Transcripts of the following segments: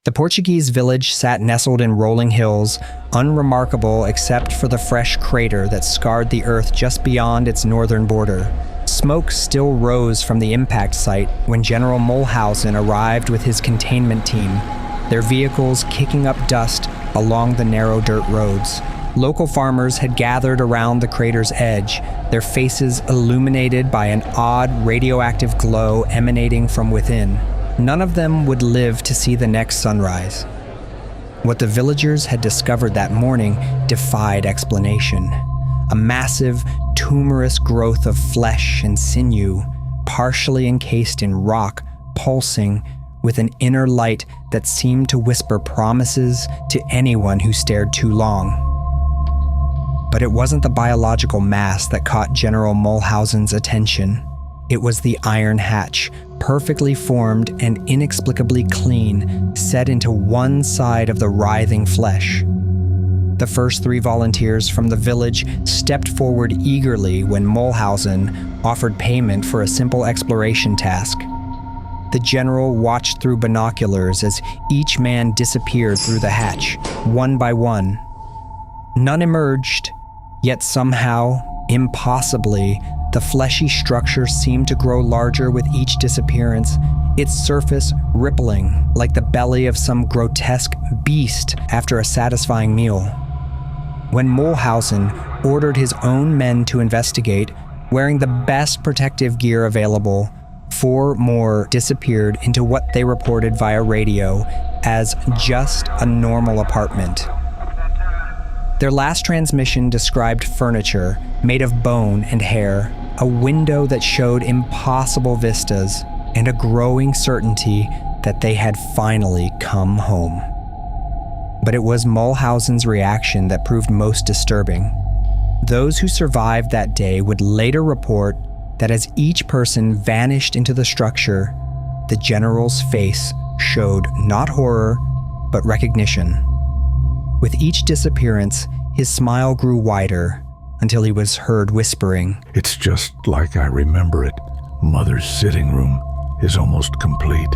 The Portuguese village sat nestled in rolling hills, unremarkable except for the fresh crater that scarred the earth just beyond its northern border. Smoke still rose from the impact site when General Mulhausen arrived with his containment team, their vehicles kicking up dust along the narrow dirt roads. Local farmers had gathered around the crater's edge, their faces illuminated by an odd radioactive glow emanating from within. None of them would live to see the next sunrise. What the villagers had discovered that morning defied explanation. A massive, tumorous growth of flesh and sinew, partially encased in rock, pulsing with an inner light that seemed to whisper promises to anyone who stared too long. But it wasn't the biological mass that caught General Mulhausen's attention. It was the iron hatch, perfectly formed and inexplicably clean, set into one side of the writhing flesh. The first 3 volunteers from the village stepped forward eagerly when Mulhausen offered payment for a simple exploration task. The general watched through binoculars as each man disappeared through the hatch, one by one. None emerged, yet somehow, impossibly, the fleshy structure seemed to grow larger with each disappearance, its surface rippling like the belly of some grotesque beast after a satisfying meal. When Mulhausen ordered his own men to investigate, wearing the best protective gear available, 4 more disappeared into what they reported via radio as just a normal apartment. Their last transmission described furniture made of bone and hair, a window that showed impossible vistas, and a growing certainty that they had finally come home. But it was Mulhausen's reaction that proved most disturbing. Those who survived that day would later report that as each person vanished into the structure, the general's face showed not horror, but recognition. With each disappearance, his smile grew wider until he was heard whispering, "It's just like I remember it. Mother's sitting room is almost complete."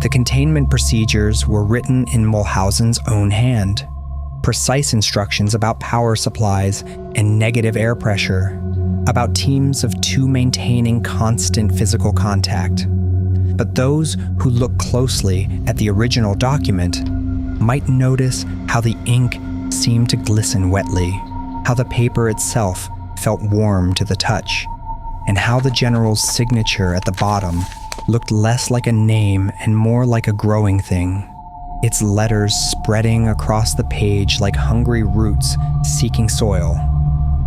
The containment procedures were written in Mulhausen's own hand. Precise instructions about power supplies and negative air pressure, about teams of 2 maintaining constant physical contact. But those who look closely at the original document might notice how the ink seemed to glisten wetly, how the paper itself felt warm to the touch, and how the general's signature at the bottom looked less like a name and more like a growing thing, its letters spreading across the page like hungry roots seeking soil.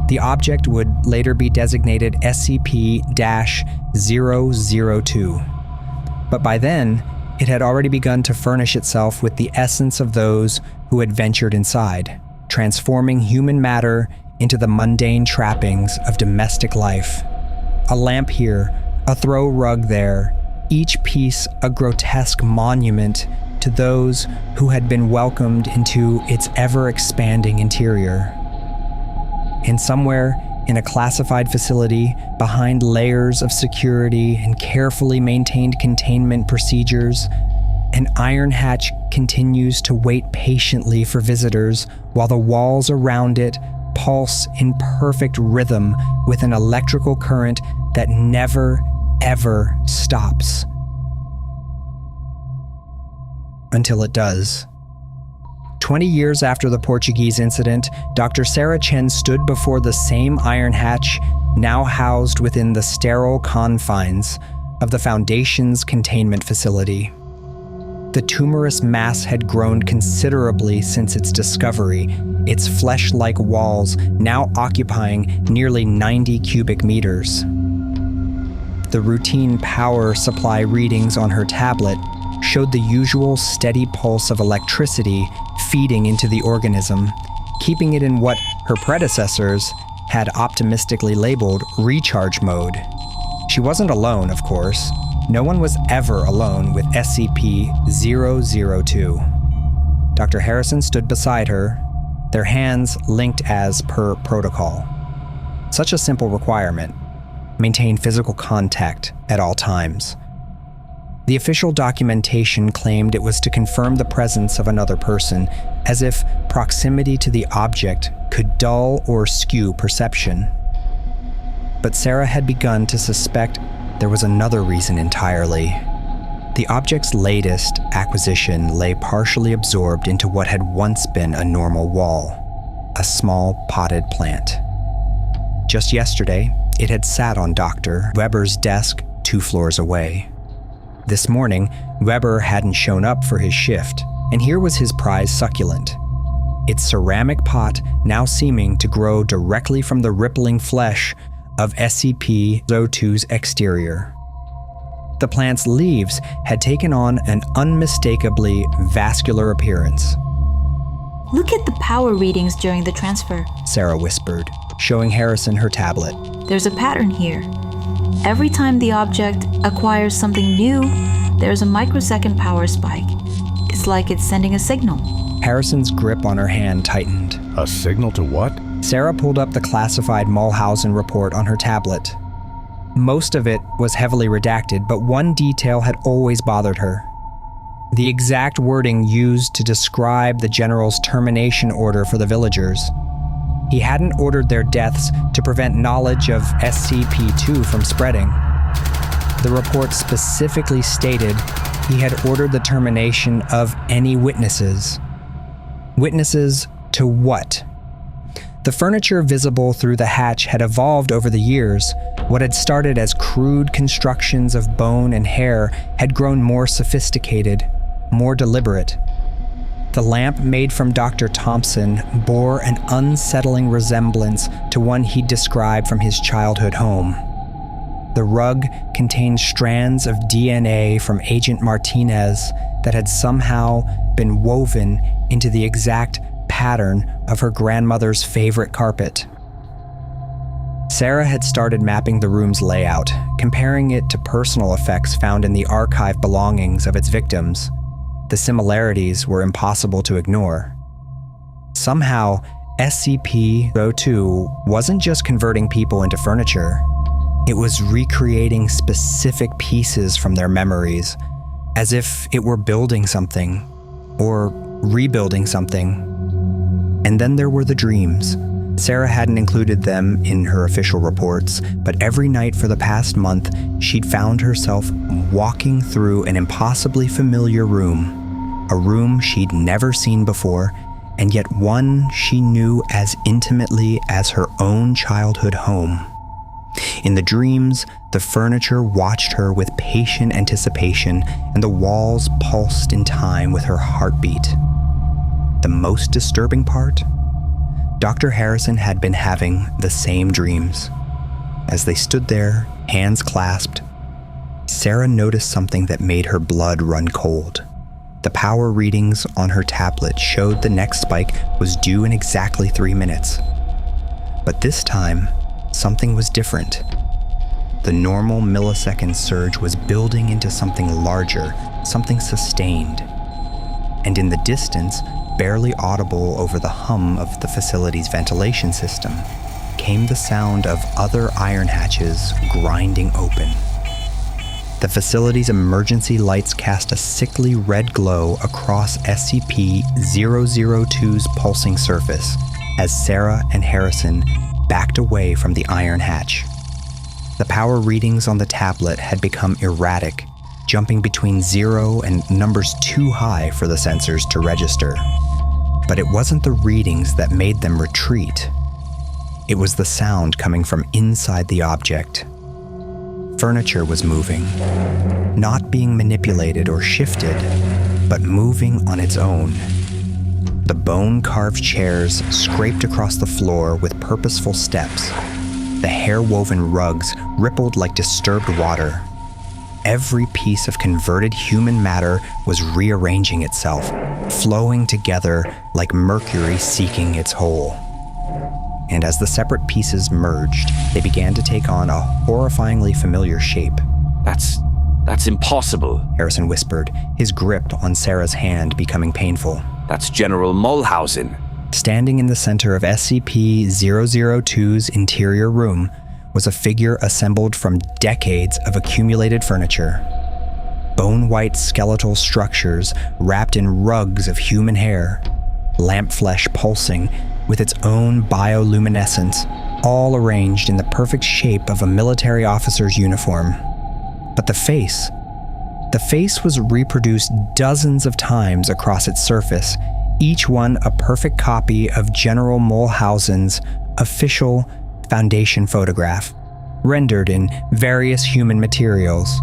The object would later be designated SCP-002. But by then, it had already begun to furnish itself with the essence of those who had ventured inside, transforming human matter into the mundane trappings of domestic life. A lamp here, a throw rug there, each piece a grotesque monument to those who had been welcomed into its ever-expanding interior. And somewhere in a classified facility, behind layers of security and carefully maintained containment procedures, an iron hatch continues to wait patiently for visitors while the walls around it pulse in perfect rhythm with an electrical current that never, ever stops. Until it does. 20 years after the Portuguese incident, Dr. Sarah Chen stood before the same iron hatch, now housed within the sterile confines of the Foundation's containment facility. The tumorous mass had grown considerably since its discovery, its flesh-like walls now occupying nearly 90 cubic meters. The routine power supply readings on her tablet showed the usual steady pulse of electricity feeding into the organism, keeping it in what her predecessors had optimistically labeled recharge mode. She wasn't alone, of course. No one was ever alone with SCP-002. Dr. Harrison stood beside her, their hands linked as per protocol. Such a simple requirement: maintain physical contact at all times. The official documentation claimed it was to confirm the presence of another person, as if proximity to the object could dull or skew perception. But Sarah had begun to suspect there was another reason entirely. The object's latest acquisition lay partially absorbed into what had once been a normal wall, a small potted plant. Just yesterday, it had sat on Dr. Weber's desk 2 floors away. This morning, Weber hadn't shown up for his shift, and here was his prize succulent. Its ceramic pot now seeming to grow directly from the rippling flesh of SCP-002's exterior. The plant's leaves had taken on an unmistakably vascular appearance. Look at the power readings during the transfer, Sarah whispered, showing Harrison her tablet. There's a pattern here. Every time the object acquires something new, there's a microsecond power spike. It's like it's sending a signal. Harrison's grip on her hand tightened. A signal to what? Sarah pulled up the classified Mulhausen report on her tablet. Most of it was heavily redacted, but one detail had always bothered her. The exact wording used to describe the general's termination order for the villagers. He hadn't ordered their deaths to prevent knowledge of SCP-2 from spreading. The report specifically stated he had ordered the termination of any witnesses. Witnesses to what? The furniture visible through the hatch had evolved over the years. What had started as crude constructions of bone and hair had grown more sophisticated, more deliberate. The lamp made from Dr. Thompson bore an unsettling resemblance to one he'd described from his childhood home. The rug contained strands of DNA from Agent Martinez that had somehow been woven into the exact pattern of her grandmother's favorite carpet. Sarah had started mapping the room's layout, comparing it to personal effects found in the archive belongings of its victims. The similarities were impossible to ignore. Somehow, SCP-002 wasn't just converting people into furniture. It was recreating specific pieces from their memories, as if it were building something, or rebuilding something. And then there were the dreams. Sarah hadn't included them in her official reports, but every night for the past month, she'd found herself walking through an impossibly familiar room. A room she'd never seen before, and yet one she knew as intimately as her own childhood home. In the dreams, the furniture watched her with patient anticipation, and the walls pulsed in time with her heartbeat. The most disturbing part? Dr. Harrison had been having the same dreams. As they stood there, hands clasped, Sarah noticed something that made her blood run cold. The power readings on her tablet showed the next spike was due in exactly 3 minutes. But this time, something was different. The normal millisecond surge was building into something larger, something sustained. And in the distance, barely audible over the hum of the facility's ventilation system, came the sound of other iron hatches grinding open. The facility's emergency lights cast a sickly red glow across SCP-002's pulsing surface as Sarah and Harrison backed away from the iron hatch. The power readings on the tablet had become erratic, jumping between 0 and numbers too high for the sensors to register. But it wasn't the readings that made them retreat. It was the sound coming from inside the object. Furniture was moving, not being manipulated or shifted, but moving on its own. The bone-carved chairs scraped across the floor with purposeful steps. The hair-woven rugs rippled like disturbed water. Every piece of converted human matter was rearranging itself, flowing together like mercury seeking its hole. And as the separate pieces merged, they began to take on a horrifyingly familiar shape. That's impossible, Harrison whispered, his grip on Sarah's hand becoming painful. That's General Mulhausen. Standing in the center of SCP-002's interior room was a figure assembled from decades of accumulated furniture. bone-white skeletal structures wrapped in rugs of human hair, lamp flesh pulsing with its own bioluminescence, all arranged in the perfect shape of a military officer's uniform. But the face was reproduced dozens of times across its surface, each one a perfect copy of General Mulhausen's official Foundation photograph, rendered in various human materials.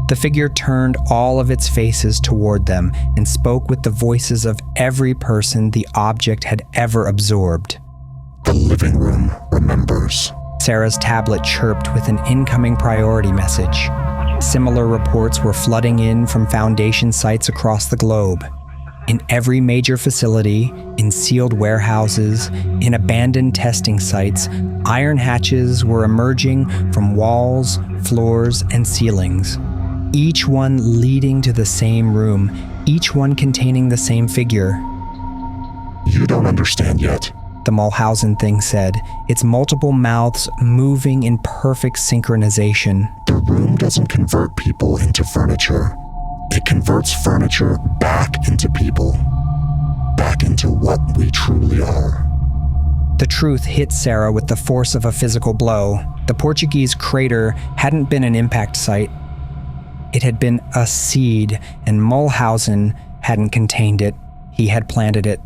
The figure turned all of its faces toward them and spoke with the voices of every person the object had ever absorbed. The living room remembers. Sarah's tablet chirped with an incoming priority message. Similar reports were flooding in from Foundation sites across the globe. In every major facility, in sealed warehouses, in abandoned testing sites, iron hatches were emerging from walls, floors, and ceilings. Each one leading to the same room, each one containing the same figure. You don't understand yet, the Mulhausen thing said, its multiple mouths moving in perfect synchronization. The room doesn't convert people into furniture. It converts furniture back into people, back into what we truly are. The truth hit Sarah with the force of a physical blow. The Portuguese crater hadn't been an impact site. It had been a seed, and Mulhausen hadn't contained it. He had planted it,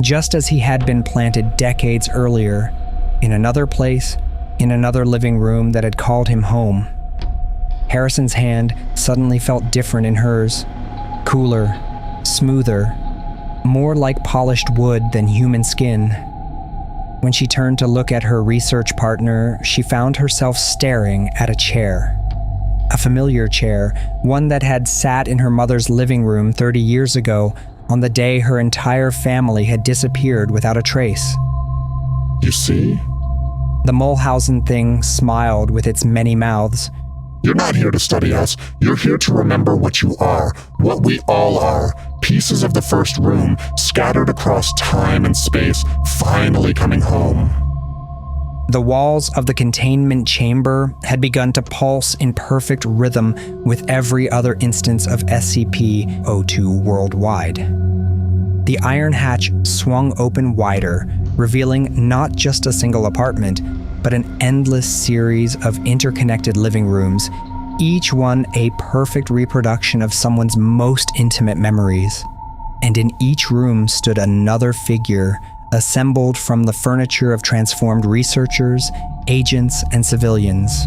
just as he had been planted decades earlier, in another place, in another living room that had called him home. Harrison's hand suddenly felt different in hers, cooler, smoother, more like polished wood than human skin. When she turned to look at her research partner, she found herself staring at a chair. A familiar chair, one that had sat in her mother's living room 30 years ago, on the day her entire family had disappeared without a trace. You see? The Mulhausen thing smiled with its many mouths. You're not here to study us. You're here to remember what you are, what we all are. Pieces of the first room, scattered across time and space, finally coming home. The walls of the containment chamber had begun to pulse in perfect rhythm with every other instance of SCP-002 worldwide. The iron hatch swung open wider, revealing not just a single apartment, but an endless series of interconnected living rooms, each one a perfect reproduction of someone's most intimate memories. And in each room stood another figure, assembled from the furniture of transformed researchers, agents, and civilians.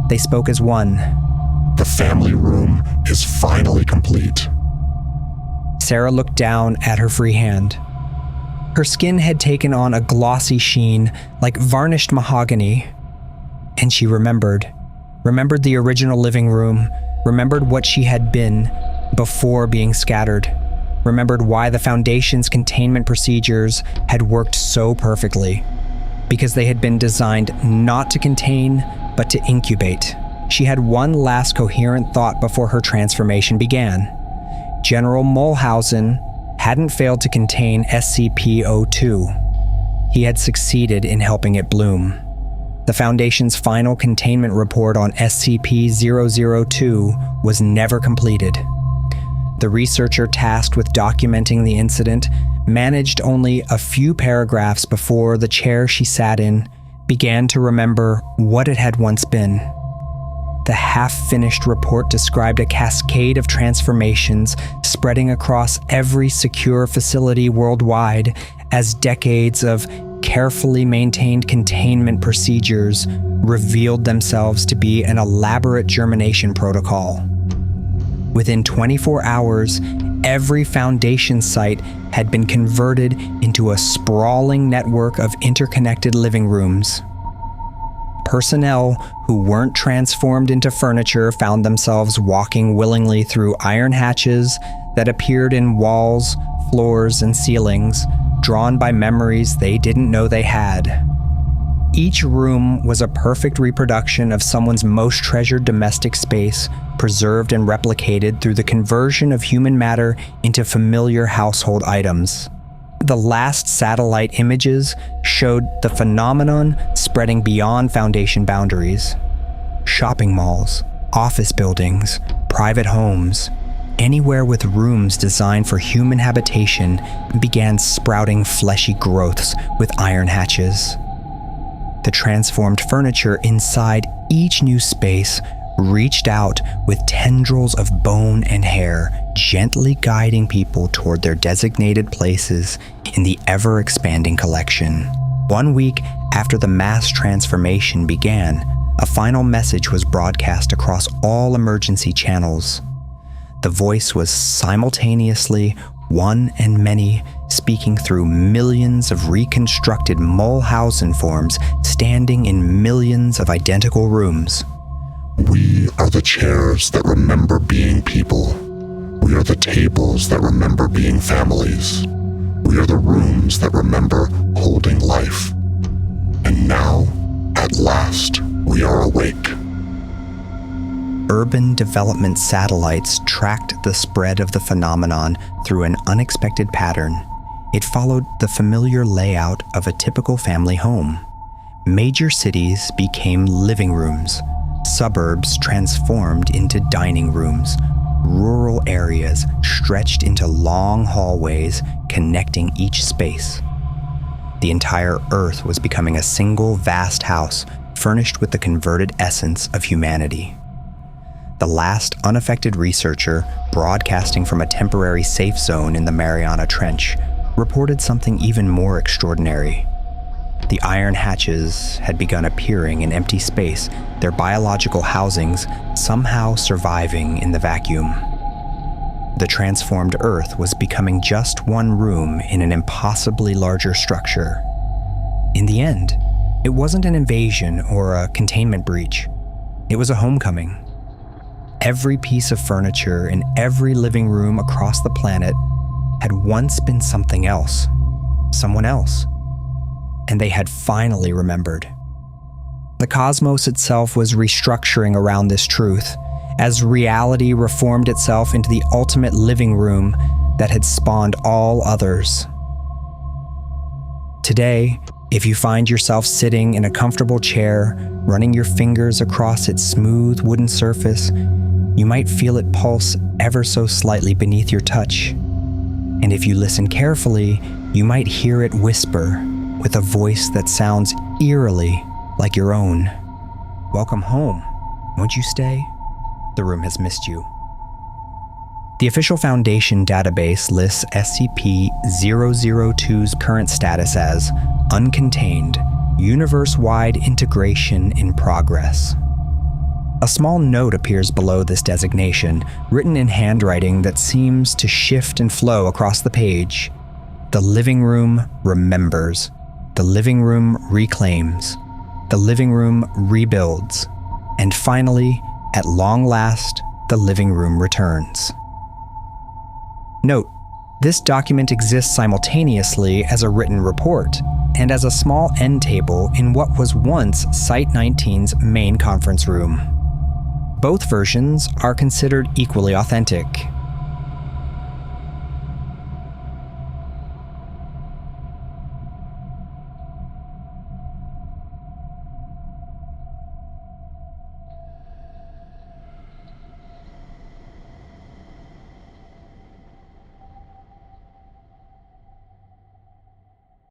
They spoke as one. The family room is finally complete. Sarah looked down at her free hand. Her skin had taken on a glossy sheen, like varnished mahogany. And she remembered the original living room, remembered what she had been before being scattered, remembered why the Foundation's containment procedures had worked so perfectly. Because they had been designed not to contain, but to incubate. She had one last coherent thought before her transformation began. General Mulhausen hadn't failed to contain SCP-002. He had succeeded in helping it bloom. The Foundation's final containment report on SCP-002 was never completed. The researcher tasked with documenting the incident managed only a few paragraphs before the chair she sat in began to remember what it had once been. The half-finished report described a cascade of transformations spreading across every secure facility worldwide as decades of carefully maintained containment procedures revealed themselves to be an elaborate germination protocol. Within 24 hours, every Foundation site had been converted into a sprawling network of interconnected living rooms. Personnel who weren't transformed into furniture found themselves walking willingly through iron hatches that appeared in walls, floors, and ceilings, drawn by memories they didn't know they had. Each room was a perfect reproduction of someone's most treasured domestic space, preserved and replicated through the conversion of human matter into familiar household items. The last satellite images showed the phenomenon spreading beyond Foundation boundaries. Shopping malls, office buildings, private homes, anywhere with rooms designed for human habitation began sprouting fleshy growths with iron hatches. The transformed furniture inside each new space reached out with tendrils of bone and hair, gently guiding people toward their designated places in the ever-expanding collection. 1 week after the mass transformation began, a final message was broadcast across all emergency channels. The voice was simultaneously one and many, speaking through millions of reconstructed Mulhausen forms standing in millions of identical rooms. We are the chairs that remember being people. We are the tables that remember being families. We are the rooms that remember holding life. And now, at last, we are awake. Urban development satellites tracked the spread of the phenomenon through an unexpected pattern. It followed the familiar layout of a typical family home. Major cities became living rooms. Suburbs transformed into dining rooms. Rural areas stretched into long hallways connecting each space. The entire Earth was becoming a single vast house furnished with the converted essence of humanity. The last unaffected researcher, broadcasting from a temporary safe zone in the Mariana Trench, reported something even more extraordinary. The iron hatches had begun appearing in empty space, their biological housings somehow surviving in the vacuum. The transformed Earth was becoming just one room in an impossibly larger structure. In the end, it wasn't an invasion or a containment breach. It was a homecoming. Every piece of furniture in every living room across the planet had once been something else, someone else, and they had finally remembered. The cosmos itself was restructuring around this truth, as reality reformed itself into the ultimate living room that had spawned all others. Today, if you find yourself sitting in a comfortable chair, running your fingers across its smooth wooden surface, you might feel it pulse ever so slightly beneath your touch. And if you listen carefully, you might hear it whisper with a voice that sounds eerily like your own. "Welcome home. Won't you stay? The room has missed you." The official Foundation database lists SCP-002's current status as uncontained, universe-wide integration in progress. A small note appears below this designation, written in handwriting that seems to shift and flow across the page. The living room remembers. The living room reclaims. The living room rebuilds. And finally, at long last, the living room returns. Note, this document exists simultaneously as a written report and as a small end table in what was once Site 19's main conference room. Both versions are considered equally authentic.